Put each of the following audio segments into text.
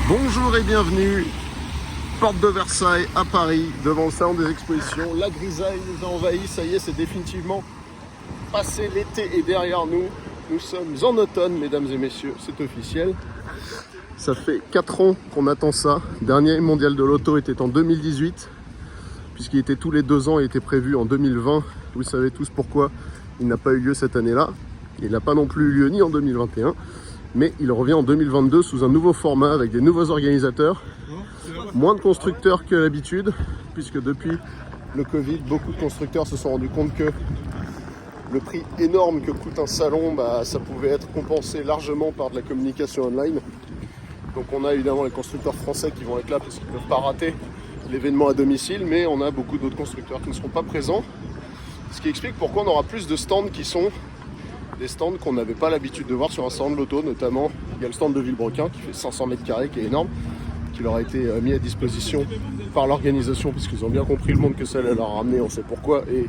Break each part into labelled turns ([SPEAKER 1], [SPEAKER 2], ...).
[SPEAKER 1] Bonjour et bienvenue, porte de Versailles à Paris, devant le salon des expositions. La grisaille nous a envahis, ça y est, c'est définitivement passé, l'été est derrière nous. Nous sommes en automne, mesdames et messieurs, c'est officiel. Ça fait 4 ans qu'on attend ça. Dernier mondial de l'auto était en 2018, puisqu'il était tous les 2 ans et était prévu en 2020. Vous savez tous pourquoi il n'a pas eu lieu cette année-là. Il n'a pas non plus eu lieu ni en 2021. Mais il revient en 2022 sous un nouveau format avec des nouveaux organisateurs, moins de constructeurs que d'habitude, puisque depuis le Covid, beaucoup de constructeurs se sont rendus compte que le prix énorme que coûte un salon, ça pouvait être compensé largement par de la communication online. Donc on a évidemment les constructeurs français qui vont être là parce qu'ils ne peuvent pas rater l'événement à domicile, mais on a beaucoup d'autres constructeurs qui ne seront pas présents, ce qui explique pourquoi on aura plus de stands qui sont des stands qu'on n'avait pas l'habitude de voir sur un stand de l'auto. Notamment, il y a le stand de Villebrequin qui fait 500 mètres carrés, qui est énorme, qui leur a été mis à disposition par l'organisation, puisqu'ils ont bien compris le monde que ça allait leur ramener, on sait pourquoi, et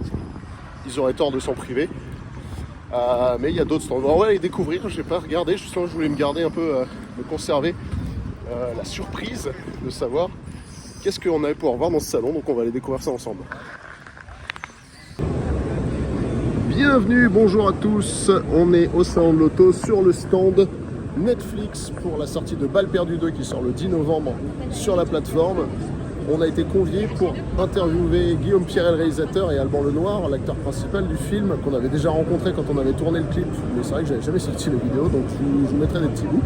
[SPEAKER 1] ils auraient tort de s'en priver. Mais il y a d'autres stands. On va aller découvrir, je n'ai pas regardé, justement je voulais me garder un peu, me conserver la surprise de savoir qu'est-ce qu'on allait pouvoir voir dans ce salon, donc on va aller découvrir ça ensemble. Bienvenue, bonjour à tous, on est au salon de l'auto sur le stand Netflix pour la sortie de Balles perdues 2 qui sort le 10 novembre sur la plateforme. On a été conviés pour interviewer Guillaume Pierret, le réalisateur, et Alban Lenoir, l'acteur principal du film, qu'on avait déjà rencontré quand on avait tourné le clip, mais c'est vrai que j'avais jamais sorti la vidéo, donc je vous mettrai des petits bouts.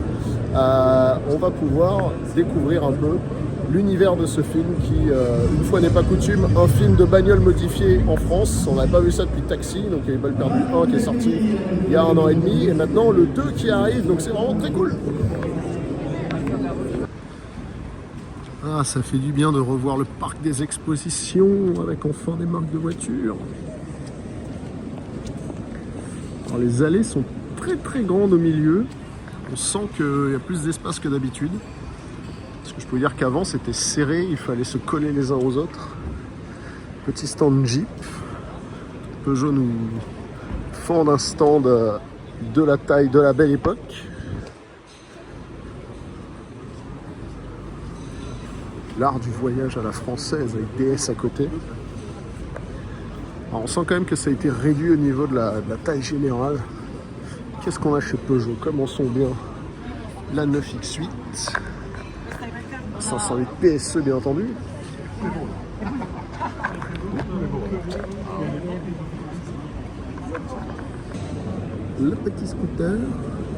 [SPEAKER 1] On va pouvoir découvrir un peu l'univers de ce film qui, une fois n'est pas coutume, un film de bagnole modifié en France. On n'avait pas vu ça depuis Taxi, donc il y a eu Balles perdues 1 qui est sorti il y a 1 an et demi, et maintenant le 2 qui arrive, donc c'est vraiment très cool. Ah, ça fait du bien de revoir le parc des expositions avec enfin des marques de voitures. Alors les allées sont très très grandes au milieu, on sent qu'il y a plus d'espace que d'habitude. Parce que je peux vous dire qu'avant c'était serré, il fallait se coller les uns aux autres. Petit stand Jeep. Peugeot nous fend un stand de la taille de la belle époque. L'art du voyage à la française avec DS à côté. Alors on sent quand même que ça a été réduit au niveau de la taille générale. Qu'est-ce qu'on a chez Peugeot? Commençons bien. La 9X8. 508 PSE bien entendu. Le petit scooter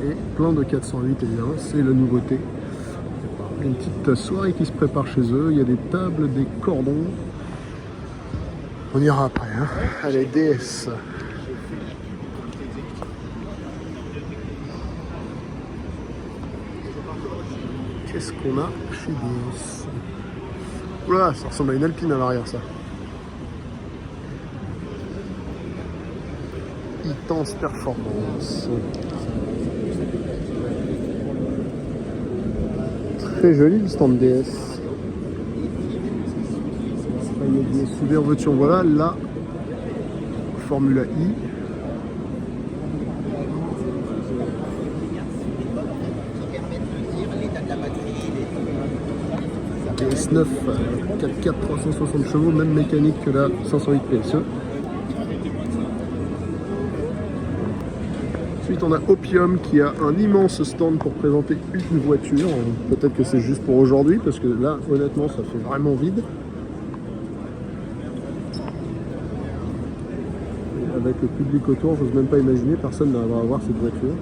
[SPEAKER 1] et plein de 408 évidemment, c'est la nouveauté. Une petite soirée qui se prépare chez eux, il y a des tables, des cordons. On ira après, hein. Allez, DS. Qu'est-ce qu'on a chez DS? Oula, ça ressemble à une Alpine à l'arrière, ça. Intense performance. Très joli le stand DS. Il y a des souvenirs en voiture. Voilà, la Formula I. DS9 4x4 360 chevaux, même mécanique que la 508 PSE. Ensuite on a Opium qui a un immense stand pour présenter une voiture. Peut-être que c'est juste pour aujourd'hui parce que là honnêtement ça fait vraiment vide. Et avec le public autour, j'ose même pas imaginer, personne ne va voir cette voiture.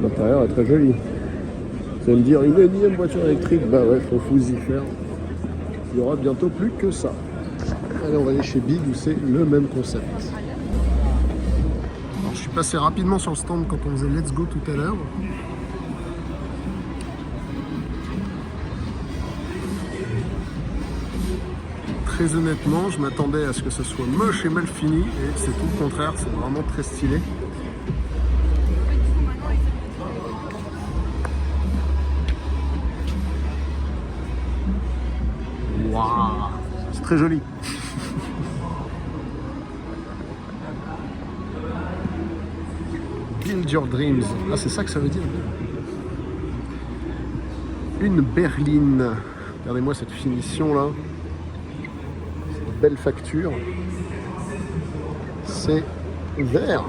[SPEAKER 1] L'intérieur est très joli. Vous allez me dire une énième voiture électrique, bah ouais, faut vous y faire. Il y aura bientôt plus que ça. Allez, on va aller chez Big où c'est le même concept. Alors, je suis passé rapidement sur le stand quand on faisait Let's Go tout à l'heure. Très honnêtement, je m'attendais à ce que ce soit moche et mal fini, et c'est tout le contraire, c'est vraiment très stylé. Waouh, c'est très joli. Build your dreams. Ah, c'est ça que ça veut dire. Une berline. Regardez-moi cette finition là. Cette belle facture. C'est vert.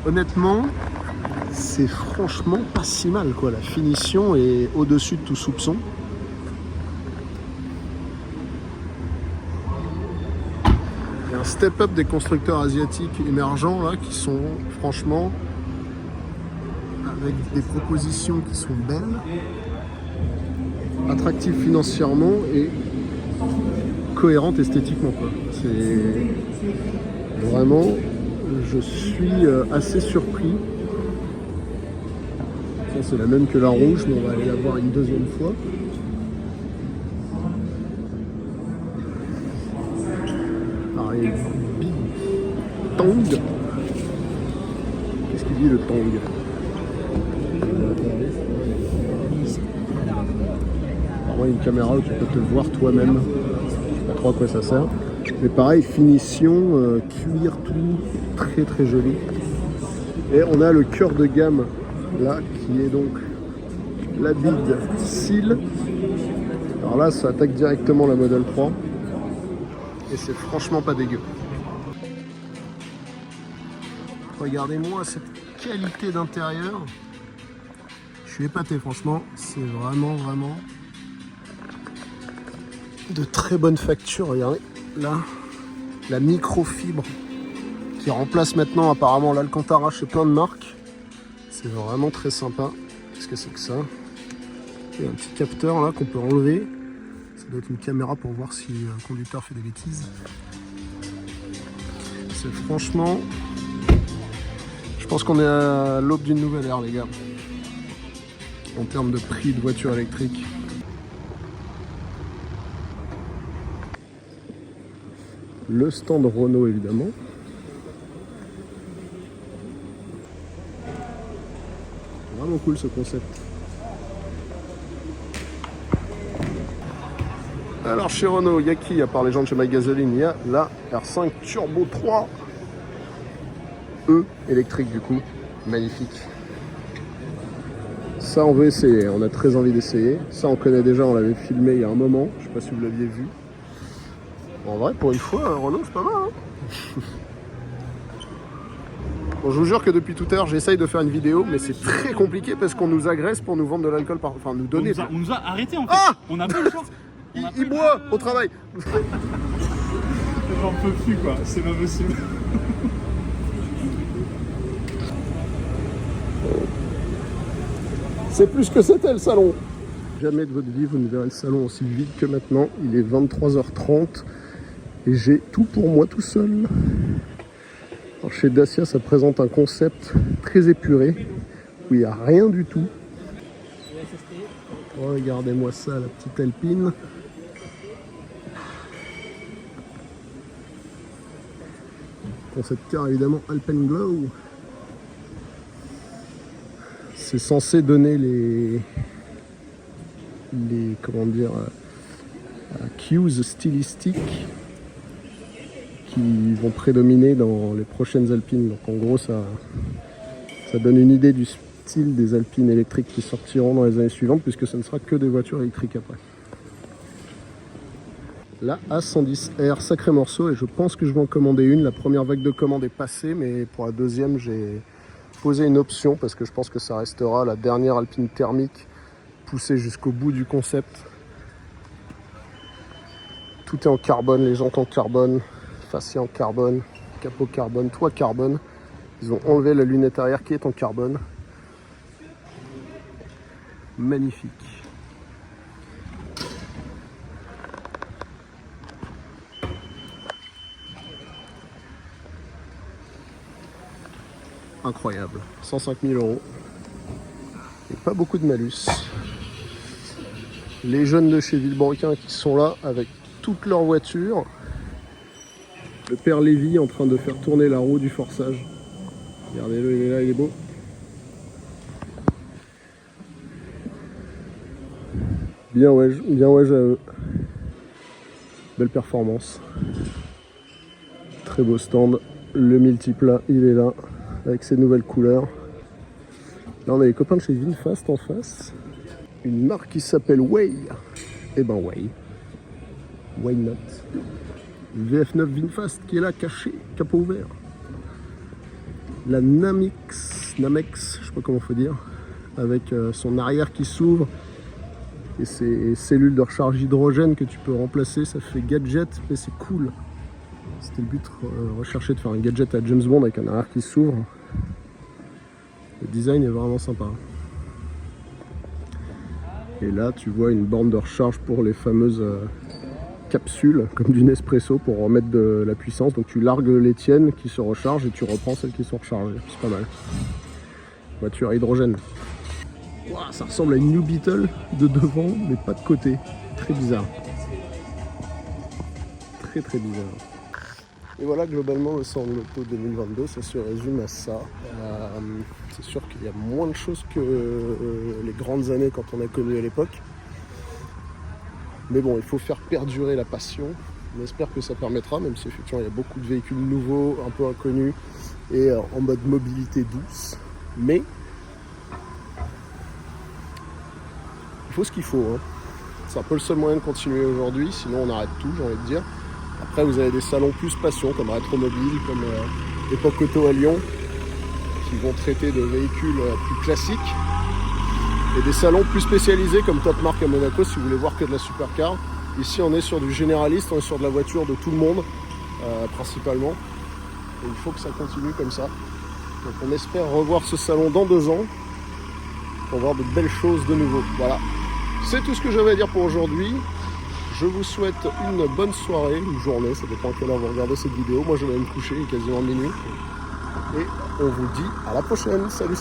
[SPEAKER 1] Honnêtement, c'est franchement pas si mal quoi. La finition est au-dessus de tout soupçon. Il y a un step-up des constructeurs asiatiques émergents là qui sont franchement avec des propositions qui sont belles, attractives financièrement et cohérentes esthétiquement quoi. C'est vraiment, je suis assez surpris. Ça c'est la même que la rouge, mais on va aller la voir une deuxième fois. Alors il y a Big Tang. Qu'est-ce qu'il dit le Tang? Alors, une caméra où tu peux te voir toi-même. Je sais pas trop à quoi ça sert. Mais pareil, finition, cuir, tout très très joli. Et on a le cœur de gamme là qui est donc la Big Seal. Alors là, ça attaque directement la Model 3 et c'est franchement pas dégueu. Regardez-moi cette qualité d'intérieur. Je suis épaté, franchement. C'est vraiment de très bonne facture. Regardez là, la microfibre qui remplace maintenant apparemment l'Alcantara chez plein de marques. C'est vraiment très sympa. Qu'est-ce que c'est que ça? Il y a un petit capteur là qu'on peut enlever. Ça doit être une caméra pour voir si un conducteur fait des bêtises. C'est franchement... Je pense qu'on est à l'aube d'une nouvelle ère les gars. En termes de prix de voitures électriques. Le stand Renault évidemment. Vraiment cool ce concept. Alors chez Renault, il y a qui à part les gens de chez MyGasoline? Il y a la R5 Turbo 3 E électrique du coup. Magnifique. Ça on veut essayer, on a très envie d'essayer. Ça on connaît déjà, on l'avait filmé il y a un moment. Je sais pas si vous l'aviez vu. En vrai, pour une fois, Renault, c'est pas mal. Hein. Bon, je vous jure que depuis tout à l'heure, j'essaye de faire une vidéo, mais c'est très compliqué parce qu'on nous agresse pour nous vendre de l'alcool, enfin nous donner.
[SPEAKER 2] On nous a arrêtés en fait. Ah, on n'a pas le choix.
[SPEAKER 1] Il boit au travail.
[SPEAKER 2] J'en peux plus quoi, c'est pas possible.
[SPEAKER 1] C'est plus que c'était le salon. Jamais de votre vie, vous ne verrez le salon aussi vide que maintenant. Il est 23h30. Et j'ai tout pour moi tout seul. Alors chez Dacia, ça présente un concept très épuré, où il n'y a rien du tout. Regardez-moi ça, la petite Alpine. Concept car évidemment Alpenglow. C'est censé donner les comment dire, cues stylistiques qui vont prédominer dans les prochaines Alpines. Donc en gros ça donne une idée du style des Alpines électriques qui sortiront dans les années suivantes, puisque ce ne sera que des voitures électriques après. La A110R, sacré morceau, et je pense que je vais en commander une. La première vague de commandes est passée, mais pour la deuxième j'ai posé une option parce que je pense que ça restera la dernière Alpine thermique poussée jusqu'au bout du concept. Tout est en carbone, les jantes en carbone, fascia en carbone, capot carbone, toit carbone. Ils ont enlevé la lunette arrière qui est en carbone. Magnifique. Incroyable. 105 000 €. Et pas beaucoup de malus. Les jeunes de chez Villebrequin qui sont là avec toutes leurs voitures. Le père Lévy en train de faire tourner la roue du forçage. Regardez-le, il est là, il est beau. Bien ouais à eux. Belle performance. Très beau stand. Le multiplat, il est là, avec ses nouvelles couleurs. Là, on a les copains de chez VinFast en face. Une marque qui s'appelle Way. Eh ben Way. Why not? VF9 VinFast qui est là, caché, capot ouvert. La Namex, je sais pas comment faut dire, avec son arrière qui s'ouvre et ses cellules de recharge hydrogène que tu peux remplacer. Ça fait gadget, mais c'est cool. C'était le but recherché de faire un gadget à James Bond avec un arrière qui s'ouvre. Le design est vraiment sympa. Et là, tu vois une borne de recharge pour les fameuses capsules, comme du Nespresso, pour remettre de la puissance. Donc tu largues les tiennes qui se rechargent et tu reprends celles qui sont rechargées. C'est pas mal. Voiture à hydrogène. Wow, ça ressemble à une New Beetle de devant, mais pas de côté. Très bizarre. Très bizarre. Et voilà, globalement, le salon de l'auto 2022, ça se résume à ça. C'est sûr qu'il y a moins de choses que les grandes années quand on a connu à l'époque. Mais bon, il faut faire perdurer la passion. On espère que ça permettra, même si effectivement il y a beaucoup de véhicules nouveaux, un peu inconnus, et en mode mobilité douce. Mais il faut ce qu'il faut. Hein. C'est un peu le seul moyen de continuer aujourd'hui, sinon on arrête tout, j'ai envie de dire. Après, vous avez des salons plus passion, comme Retromobile, comme Époque Auto à Lyon, qui vont traiter de véhicules plus classiques. Et des salons plus spécialisés, comme Top Mark à Monaco, si vous voulez voir que de la supercar. Ici, on est sur du généraliste, on est sur de la voiture de tout le monde, principalement. Et il faut que ça continue comme ça. Donc on espère revoir ce salon dans 2 ans, pour voir de belles choses de nouveau. Voilà. C'est tout ce que j'avais à dire pour aujourd'hui. Je vous souhaite une bonne soirée, une journée, ça dépend à quelle heure vous regardez cette vidéo. Moi je vais me coucher, il est quasiment minuit. Et on vous dit à la prochaine. Salut.